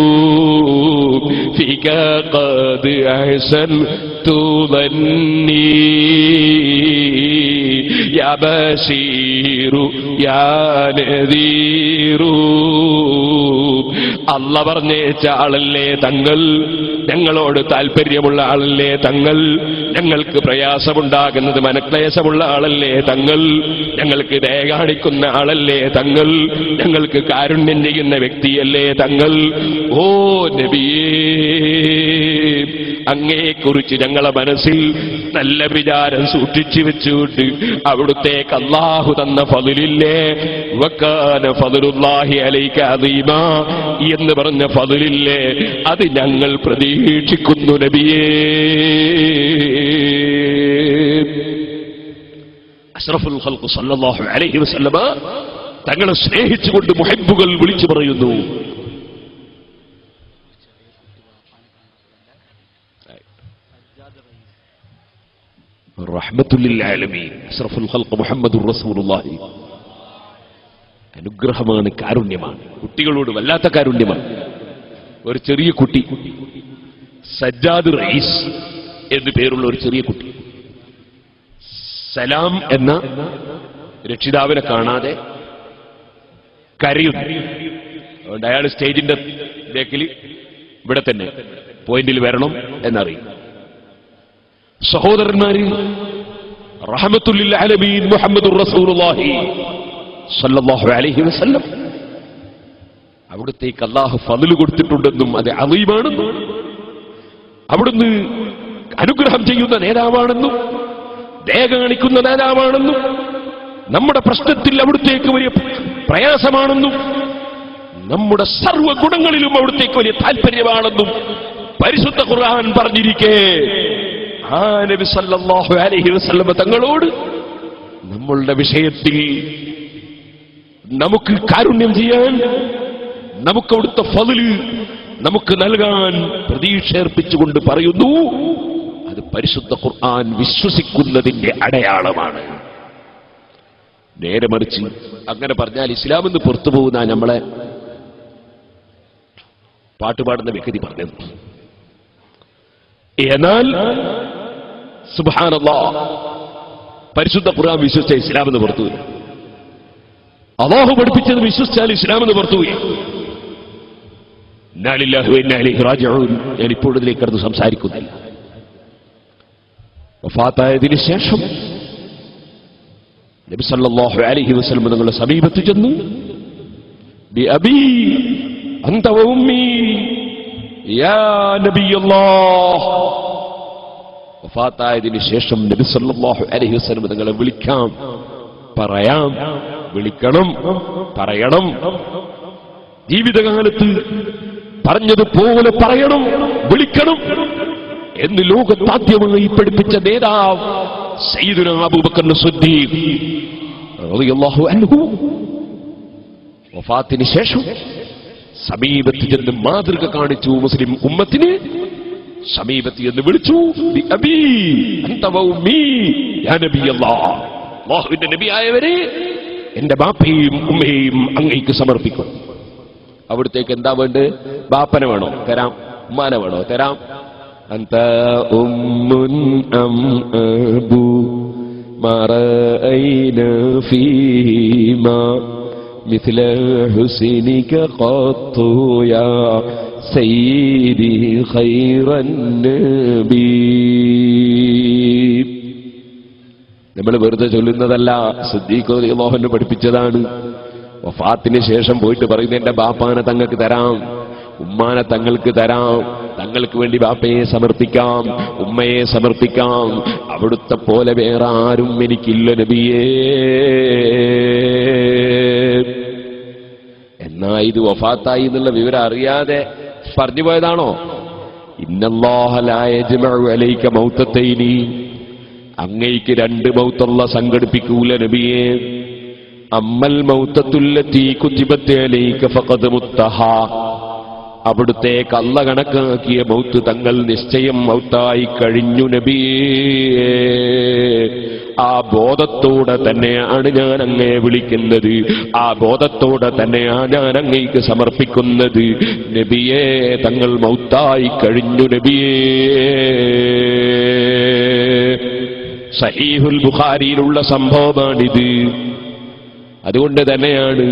ഫിക ഖദ് അഹ്സൻതു ظني യാ ബശീറു യാ നദീറു. അല്ലാഹു പറഞ്ഞേച്ച ആളല്ലേ തങ്ങൾ. ഞങ്ങളോട് താല്പര്യമുള്ള ആളല്ലേ തങ്ങൾ, ഞങ്ങൾക്ക് പ്രയാസമുണ്ടാകുന്നത് മനക്ലേശമുള്ള ആളല്ലേ തങ്ങൾ, ഞങ്ങൾക്ക് ദയ കാണിക്കുന്ന ആളല്ലേ തങ്ങൾ, ഞങ്ങൾക്ക് കാരുണ്യം ചെയ്യുന്ന വ്യക്തിയല്ലേ തങ്ങൾ. ഓ നബിയേ, അങ്ങയെക്കുറിച്ച് ഞങ്ങളെ മനസ്സിൽ നല്ല വിചാരം സൂക്ഷിച്ചു വെച്ചുകൊണ്ട് അവിടുത്തേക്ക് അല്ലാഹു തന്ന ഫളിലില്ലേ, വകാന ഫളുല്ലാഹി അലൈക അദീമാ എന്ന് പറഞ്ഞ ഫളിലില്ലേ, അത് ഞങ്ങൾ പ്രതീക്ഷിക്കുന്നു നബിയേ. അഷ്റഫുൽ ഖൽഖ് സല്ലല്ലാഹു അലൈഹി വസല്ലമ തങ്ങളെ സ്നേഹിച്ചുകൊണ്ട് മുഹബ്ബുകൾ വിളിച്ചു പറയുന്നു. റഹ്മത്തുൽ ആലമീൻ അഷ്റഫുൽ ഖൽഖ് മുഹമ്മദുർ റസൂലുള്ളാഹി. അനുഗ്രഹമാണ്, കാരുണ്യമാണ്, കുട്ടികളോട് വല്ലാത്ത കാരുണ്യമാണ്. ഒരു ചെറിയ കുട്ടി, സജ്ജാദ് റയീസ് എന്ന് പേരുള്ള ഒരു ചെറിയ കുട്ടി, സലാം എന്ന രക്ഷിതാവിനെ കാണാതെ കരയുന്നു. അതുകൊണ്ട് അയാൾ സ്റ്റേജിന്റെ ബേക്കിൽ ഇവിടെ തന്നെ പോയിന്റിൽ വരണം എന്നറിയും. സഹോദരന്മാര്, റഹ്മത്തുൽ ആലമീൻ മുഹമ്മദുർ റസൂലുള്ളാഹി സല്ലല്ലാഹു അലൈഹി വസല്ലം അവിടുത്തേക്ക് അല്ലാഹു ഫضل കൊടുത്തിട്ടുണ്ടെന്നും അത് അളീമാണെന്നും അവിടുന്ന് അനുഗ്രഹം ചെയ്യുന്ന നേതാവാണെന്നും ദയ കാണിക്കുന്ന നേതാവാണെന്നും നമ്മുടെ പ്രശ്നത്തിൽ അവിടുത്തേക്ക് വലിയ പ്രയാസമാണെന്നും നമ്മുടെ സർവ്വ ഗുണങ്ങളിലും അവിടുത്തേക്ക് വലിയ താല്പര്യമാണെന്നും പരിശുദ്ധ ഖുർആൻ പറഞ്ഞിരിക്കെ ആ നബി സല്ലല്ലാഹു അലൈഹി വസല്ലം തങ്ങളോട് നമ്മളുടെ വിഷയത്തിൽ നമുക്ക് കാരുണ്യം ചെയ്യാൻ, നമുക്ക് അവിടുത്തെ ഫضല് നമുക്ക് നൽകാൻ പ്രതീക്ഷയർപ്പിച്ചുകൊണ്ട് പറയുന്നു, അത് പരിശുദ്ധ ഖുർആൻ വിശ്വസിക്കുന്നതിന്റെ അടയാളമാണ്. നേരെ മറിച്ച് അങ്ങനെ പറഞ്ഞാൽ ഇസ്ലാമെന്ന് പുറത്തു പോകുന്ന നമ്മളെ പാട്ടുപാടുന്ന വ്യക്തി പറഞ്ഞത്. എന്നാൽ സുബ്ഹാനല്ലാഹ്, പരിശുദ്ധ ഖുർആൻ വിശ്വസിച്ച ഇസ്ലാമെന്ന് പുറത്തു വരും. അല്ലാഹു പഠിപ്പിച്ചത് വിശ്വസിച്ചാൽ ഇസ്ലാമെന്ന് പുറത്തു വരും. ഇന്നാ ലില്ലാഹി വ ഇന്നാ ഇലൈഹി റാജിഊൻ. ഞാൻ ഇപ്പോൾ ഇതിലേക്ക് കടന്ന് സംസാരിക്കുന്നില്ല. വഫാത്തായതിനു ശേഷം നബി സല്ലല്ലാഹു അലൈഹി വസല്ലം തങ്ങളുടെ സമീപത്ത് ചെന്നു, ബി അബീ അൻത വ ഉമ്മീ യാ നബിയല്ലാഹ്. വഫാത്തായതിനു ശേഷം നബി സല്ലല്ലാഹു അലൈഹി വസല്ലം തങ്ങളെ വിളിക്കാം, പറയാം, വിളിക്കണം, പറയണം. ജീവിതകാലത്ത് പറഞ്ഞതുപോലെ പറയണം, വിളിക്കണം എന്ന് ലോകത്താദ്യമായി പഠിപ്പിച്ച നേതാവ് സയ്യിദുനാ അബൂബക്കർ സിദ്ദീഖ് റളിയല്ലാഹു അൻഹു വഫാത്തിന് ശേഷം സമീപത്ത് ചെന്ന് മാതൃക കാണിച്ചു. മുസ്ലിം ഉമ്മത്തിന് സമീപത്ത് എന്ന് വിളിച്ചു, ബി അബീ അൻത വ ഉമ്മീ യാ നബിയല്ലാഹ്. അല്ലാഹുവിന്റെ നബിയായവരെ, എന്റെ ബാപ്പയും ഉമ്മയെയും അങ്ങേക്ക് സമർപ്പിക്കും. അവിടത്തേക്ക് എന്താ വേണ്ടത്? ബാപ്പനെ വേണോ? തരാം. ഉമ്മാനെ വേണോ? തരാം. അൻത ഉമ്മുൻ അം അബൂ മറഅയ്ന ഫീമാ മിസ്ല ഹുസ്നിക ഖത്തു യാ സയ്യിദി ഖൈറൻ നബി. നമ്മൾ വെറുതെ ചൊല്ലുന്നതല്ല, സിദ്ദീഖ് റളിയല്ലാഹു അൻഹു പഠിപ്പിച്ചതാണ്. വഫാത്തിന് ശേഷം പോയിട്ട് പറയുന്നത്, എന്റെ ബാപ്പാനെ തങ്ങൾക്ക് തരാം, ഉമ്മാനെ തങ്ങൾക്ക് തരാം, തങ്ങൾക്ക് വേണ്ടി ബാപ്പയെ സമർപ്പിക്കാം, ഉമ്മയെ സമർപ്പിക്കാം, അവിടുത്തെ പോലെ വേറെ ആരും എനിക്കില്ല നബിയേ. എന്നാ ഇത് വഫാത്തായി എന്നുള്ള വിവരം അറിയാതെ പറഞ്ഞു പോയതാണോ? ഇന്നല്ലാഹ ലാ യജ്മഉ അലൈക മൗതത്തൈനി. അങ്ങയ്ക്ക് രണ്ട് മൗത്തല്ല സംഘടിപ്പിക്കൂല നബിയേ. അമ്മൽ മൗതത്തുല്ലതി കുതിബത് അലൈക ഫഖദ് മുത്തഹാ. അവിടുത്തേക്ക് അല്ല കണക്കാക്കിയ മൗത്ത് തങ്ങൾ നിശ്ചയം മൗത്തായി കഴിഞ്ഞു നബിയേ. ആ ബോധത്തോടെ തന്നെയാണ് ഞാൻ അങ്ങേ വിളിക്കുന്നത്, ആ ബോധത്തോടെ തന്നെയാണ് ഞാൻ അങ്ങേക്ക് സമർപ്പിക്കുന്നത്. നബിയേ, തങ്ങൾ മൗത്തായി കഴിഞ്ഞു നബിയേ. സഹീഹുൽ ബുഖാരിയിലുള്ള സംഭവമാണിത്. അതുകൊണ്ട് തന്നെയാണ്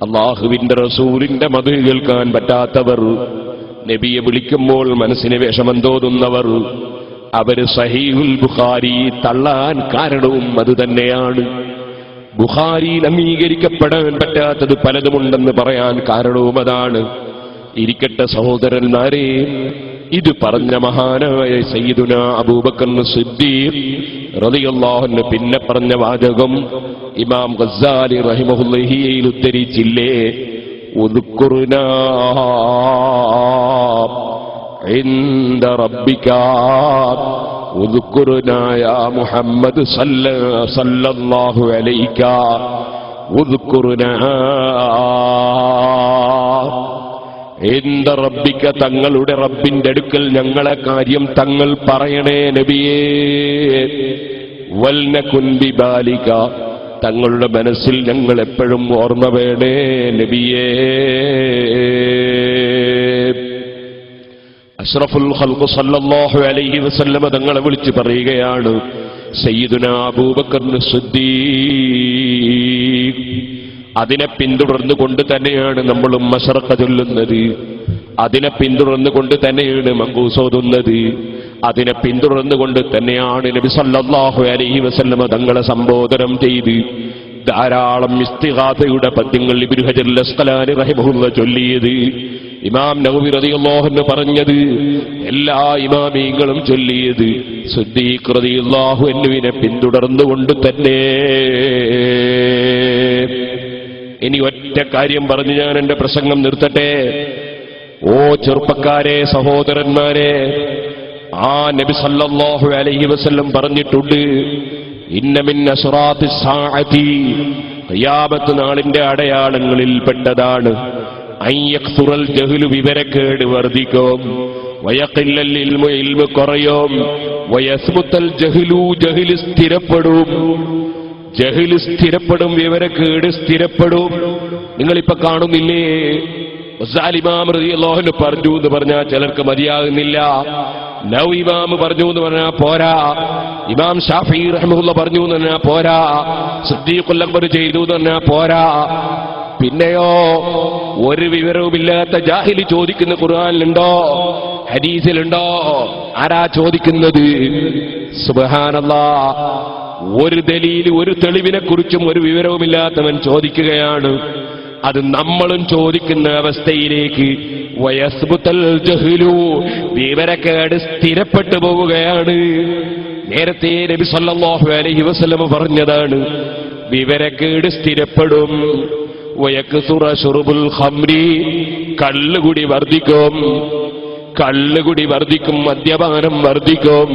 അല്ലാഹുവിന്റെ റസൂലിന്റെ മദ്ഹ് കേൾക്കാൻ പറ്റാത്തവർ നബിയെ വിളിക്കുമ്പോൾ മനസ്സിന് വിഷമം തോന്നുന്നവർ, അവര് സഹീഹുൽ ബുഖാരി തള്ളാൻ കാരണവും അതുതന്നെയാണ്. ബുഖാരിയിൽ അംഗീകരിക്കപ്പെടാൻ പറ്റാത്തത് പലതുമുണ്ടെന്ന് പറയാൻ കാരണവും അതാണ്. ഇരിക്കട്ടെ സഹോദരന്മാരെ, ഇത് പറഞ്ഞ മഹാനായ സയ്യിദുന അബൂബക്കർ സിദ്ദീഖ് റളിയല്ലാഹു അൻഹു പിന്നെ പറഞ്ഞ വാചകം ഇമാം ഗസ്സാലി റഹിമഹുല്ലാഹിയിൽ ഉദ്ധരിച്ചില്ലേ? ഉദ്കുറുനാ ഇൻദ റബ്ബിക ഉദ്കുറുനാ യാ മുഹമ്മദ് സല്ലല്ലാഹു അലൈക ഉദ്കുറുനാ ഇൻദ റബ്ബിക, തങ്ങളുടെ റബ്ബിന്റെ അടുക്കൽ ഞങ്ങളെ കാര്യം തങ്ങൾ പറയണേ നബിയേ. വൽനകുൻ ബിബാലിക, തങ്ങളുടെ മനസ്സിൽ ഞങ്ങൾ എപ്പോഴും ഓർമ്മ വേണേ നബിയേ. അഷ്റഫുൽ ഖൽഖ് സല്ലല്ലാഹു അലൈഹി വസല്ലമ തങ്ങളെ വിളിച്ചു പറയുകയാണ്, സയ്യിദുനാ അബൂബക്കർ സിദ്ദീഖ്. അതിനെ പിന്തുടർന്നുകൊണ്ട് തന്നെയാണ് നമ്മളും മശറഖ ചൊല്ലുന്നത്, അതിനെ പിന്തുടർന്നുകൊണ്ട് തന്നെയാണ് മങ്കൂസ് ഓതുന്നത്, അതിനെ പിന്തുടർന്നുകൊണ്ട് തന്നെയാണ് നബി സല്ലല്ലാഹു അലൈഹി വസല്ലമ തങ്ങളെ സംബോധനം ചെയ്ത് ധാരാളം ഇസ്തിഗാസയുടെ പദ്യങ്ങൾ ഇബ്നു ഹജർ അസ്ഖലാനി റഹിമഹുല്ലാഹ് ചൊല്ലിയത്, ഇമാം നവവി റളിയല്ലാഹു അൻഹു പറഞ്ഞത്, എല്ലാ ഇമാമീങ്ങളും ചൊല്ലിയത് സിദ്ദീഖ് റളിയല്ലാഹു അൻഹുവിനെ പിന്തുടർന്നുകൊണ്ട് തന്നെ. ഇനി ഒറ്റ കാര്യം പറഞ്ഞ് ഞാൻ എന്റെ പ്രസംഗം നിർത്തട്ടെ. ഓ ചെറുപ്പക്കാരെ, സഹോദരന്മാരെ, ആ നബി സല്ലല്ലാഹു അലൈഹി വസല്ലം പറഞ്ഞിട്ടുണ്ട്, ഇന്ന മിൻ അശ്റാത്തിസ് സാഅതി, ഖിയാമത്ത് നാളിന്റെ അടയാളങ്ങളിൽ പെട്ടതാണ് അയ്യക്സുറൽ ജഹ്ലു, വിവരക്കേട് വർദ്ധിക്കും, വയഖില്ലൽ ഇൽമു, ഇൽമു കുറയും, വയസ്മുത്തൽ ജഹ്ലു, ജഹ്ല് സ്ഥിരപ്പെടും, ജഹ്ല് സ്ഥിരപ്പെടും, വിവരക്കേട് സ്ഥിരപ്പെടും. നിങ്ങളിപ്പോ കാണുന്നില്ലേ, ഇമാം റളിയല്ലാഹു അൻഹു പറഞ്ഞു എന്ന് പറഞ്ഞാൽ ചിലർക്ക് മതിയാകുന്നില്ല. നൗ ഇമാം പറഞ്ഞു എന്ന് പറഞ്ഞാൽ പോരാ, ഇമാം ഷാഫിഈ റഹിമഹുല്ലാഹ് പറഞ്ഞു എന്ന് പറഞ്ഞാൽ പോരാ, സിദ്ദീഖുൽ അക്ബർ ചെയ്തു എന്ന് പറഞ്ഞാൽ പോരാ. പിന്നെയോ ഒരു വിവരവുമില്ലാത്ത ജാഹിലി ചോദിക്കുന്ന ഖുർആനിലുണ്ടോ, ഹദീസിലുണ്ടോ? ആരാ ചോദിക്കുന്നത്? സുബ്ഹാനല്ലാഹ്. ഒരു ദലീൽ, ഒരു തെളിവിനെ കുറിച്ചും ഒരു വിവരവുമില്ലാത്തവൻ ചോദിക്കുകയാണ്. അത് നമ്മളും ചോദിക്കുന്ന അവസ്ഥയിലേക്ക് വയസ്ബുത്തൽ ജഹ്ലു, വിവരക്കേട് സ്ഥിരപ്പെട്ടു പോവുകയാണ്. നേരത്തെ നബി സല്ലല്ലാഹു അലൈഹി വസല്ലം പറഞ്ഞതാണ്, വിവരക്കേട് സ്ഥിരപ്പെടും. വയക്സുറ ശുർബുൽ ഖംരി, കള്ളുകുടി വർദ്ധിക്കും, കള്ളുകുടി വർദ്ധിക്കും, മദ്യപാനം വർദ്ധിക്കും.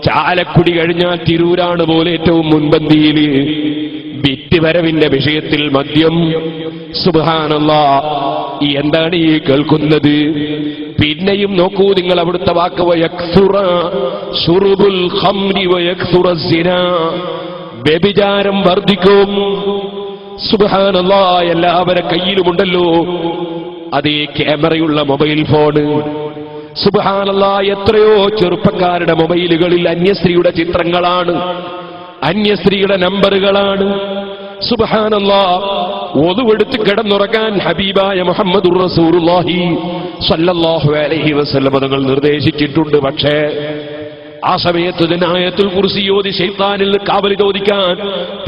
ചാലക്കുടി കഴിഞ്ഞാൽ തിരൂരാണ് പോലെ ഏറ്റവും മുൻപന്തിയിൽ. വിറ്റുവരവിന്റെ വിഷയത്തിൽ മദ്യം. സുബ്ഹാനല്ലാഹ്, എന്താണ് ഈ കേൾക്കുന്നത്? പിന്നെയും നോക്കൂ നിങ്ങൾ അവിടുത്തെ വാക്ക്, വയക്സുറ ശുർബുൽ ഖംരി വയക്സുറ സിനാ, വ്യഭിചാരം വർദ്ധിക്കും. സുബ്ഹാനല്ലാഹ്, എല്ലാവരുടെ കയ്യിലുമുണ്ടല്ലോ അതേ ക്യാമറയുള്ള മൊബൈൽ ഫോണ്. സുബ്ഹാനല്ലാഹ്, എത്രയോ ചെറുപ്പക്കാരുടെ മൊബൈലുകളിൽ അന്യസ്ത്രീയുടെ ചിത്രങ്ങളാണ്, അന്യസ്ത്രീയുടെ നമ്പറുകളാണ്. സുബ്ഹാനല്ലാഹ്, ഒതുവെടുത്ത് കിടന്നുറങ്ങാൻ ഹബീബായ മുഹമ്മദുർ റസൂലുള്ളാഹി സ്വല്ലല്ലാഹു അലൈഹി വസല്ലം തങ്ങൾ നിർദ്ദേശിച്ചിട്ടുണ്ട്. പക്ഷേ ആ സമയത്ത് തന്നെ ആയത്തുൽ കുർസി ഓതി ശൈത്താനിൽ നിന്ന് കാവലി ചോദിക്കാൻ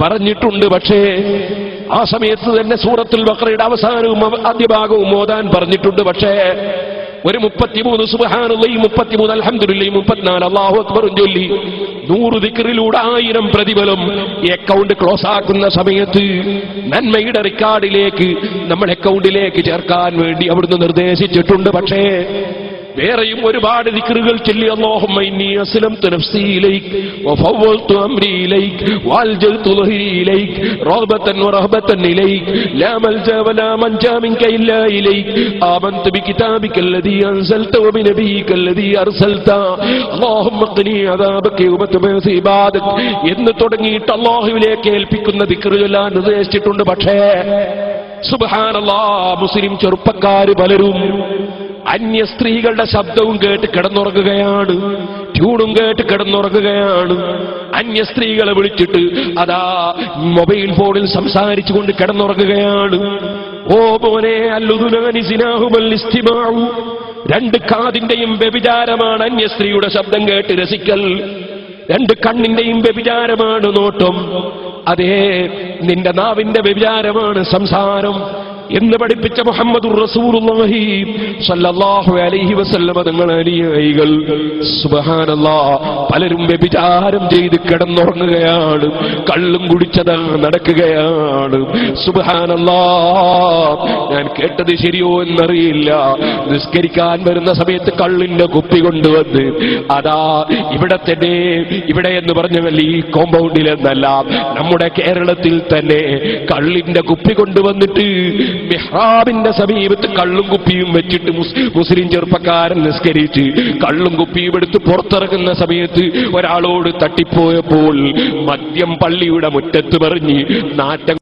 പറഞ്ഞിട്ടുണ്ട്. പക്ഷേ ആ സമയത്ത് തന്നെ സൂറത്തുൽ ബഖറയുടെ അവസാനവും ആദ്യ ഭാഗവും ഓതാൻ പറഞ്ഞിട്ടുണ്ട്. പക്ഷേ ഒരു 33 സുബ്ഹാനല്ലാഹി, 33 അൽഹംദുലില്ലാഹി, 34 അല്ലാഹു അക്ബറും ചൊല്ലി 100 ദിക്റിലൂടെ 1000 പ്രതിഫലം അക്കൗണ്ട് ക്ലോസ് ആക്കുന്ന സമയത്ത് നന്മയുടെ റെക്കോർഡിലേക്ക് നമ്മൾ അക്കൗണ്ടിലേക്ക് ചേർക്കാൻ വേണ്ടി അവിടുന്ന് നിർദ്ദേശിച്ചിട്ടുണ്ട്. പക്ഷേ വേറെയും ഒരുപാട് ദിക്റുകൾ ചൊല്ലി അല്ലാഹുമ്മ ഇന്നി അസ്ലംതു നഫ്സി ഇലൈക് വഫവ്വൽതു അംരി ഇലൈക് വഅൽജൽതു ളഹ്രി ഇലൈക് റഗ്ബതൻ വറഹബതൻ ഇലൈക് ലാ മൽജാ വലാ മൻജാ മിൻക ഇല്ലാ ഇലൈക് ആമൻതു ബികിതാബിക അല്ലദീ അൻസൽത വബിനബിയിക അല്ലദീ അർസൽത അല്ലാഹുമ്മ ഖിനി അദാബക വബതുബി ഇബാദക എന്ന് തുടങ്ങിയിട്ട് അല്ലാഹുവിലേക്ക് ഏൽപ്പിക്കുന്ന ദിക്ർ ചൊല്ലാൻ നിർദ്ദേശിച്ചിട്ടുണ്ട്. പക്ഷേ സുബ്ഹാനല്ലാഹ്, മുസ്ലിം ചെറുപ്പക്കാർ പലരും അന്യ സ്ത്രീകളുടെ ശബ്ദവും കേട്ട് കിടന്നുറങ്ങുകയാണ്, ട്യൂണും കേട്ട് കിടന്നുറങ്ങുകയാണ്. അന്യ സ്ത്രീകളെ വിളിച്ചിട്ട് അതാ മൊബൈൽ ഫോണിൽ സംസാരിച്ചുകൊണ്ട് കിടന്നുറങ്ങുകയാണ്. ഓ മോനെ, അല്ലുദുനാനി സിനാഹുമൽ ഇസ്തിമാഉ രണ്ട് കാതിന്റെയും വ്യഭിചാരമാണ് അന്യസ്ത്രീയുടെ ശബ്ദം കേട്ട് രസിക്കൽ. രണ്ട് കണ്ണിന്റെയും വ്യഭിചാരമാണ് നോട്ടം. അതേ, നിന്റെ നാവിന്റെ വ്യഭിചാരമാണ് സംസാരം എന്ന് പഠിപ്പിച്ച മുഹമ്മദുർ റസൂലുള്ളാഹി സ്വല്ലല്ലാഹു അലൈഹി വസല്ലം തങ്ങളുടെ അനുയായികൾ സുബ്ഹാനല്ലാഹ് പലരും വ്യഭിചാരം ചെയ്ത് കിടന്നുറങ്ങുകയാണ്, കള്ളും കുടിച്ചതാ നടക്കുകയാണ്. സുബ്ഹാനല്ലാഹ്, ഞാൻ കേട്ടത് ശരിയോ എന്നറിയില്ല, നിസ്കരിക്കാൻ വരുന്ന സമയത്ത് കള്ളിന്റെ കുപ്പി കൊണ്ടുവന്ന് അതാ ഇവിടെ തന്നെ, ഇവിടെ എന്ന് പറഞ്ഞാൽ ഈ കോമ്പൗണ്ടിൽ എന്നല്ല, നമ്മുടെ കേരളത്തിൽ തന്നെ കള്ളിന്റെ കുപ്പി കൊണ്ടുവന്നിട്ട് മിഹ്റാബിന്റെ സമീപത്ത് കള്ളും കുപ്പിയും വെച്ചിട്ട് മുസ്ലിം ചെറുപ്പക്കാരൻ നിസ്കരിച്ച് കള്ളും കുപ്പിയും എടുത്ത് പുറത്തിറങ്ങുന്ന സമയത്ത് ഒരാളോട് തട്ടിപ്പോയപ്പോൾ മദ്യം പള്ളിയുടെ മുറ്റത്ത് പറഞ്ഞ് നാറ്റം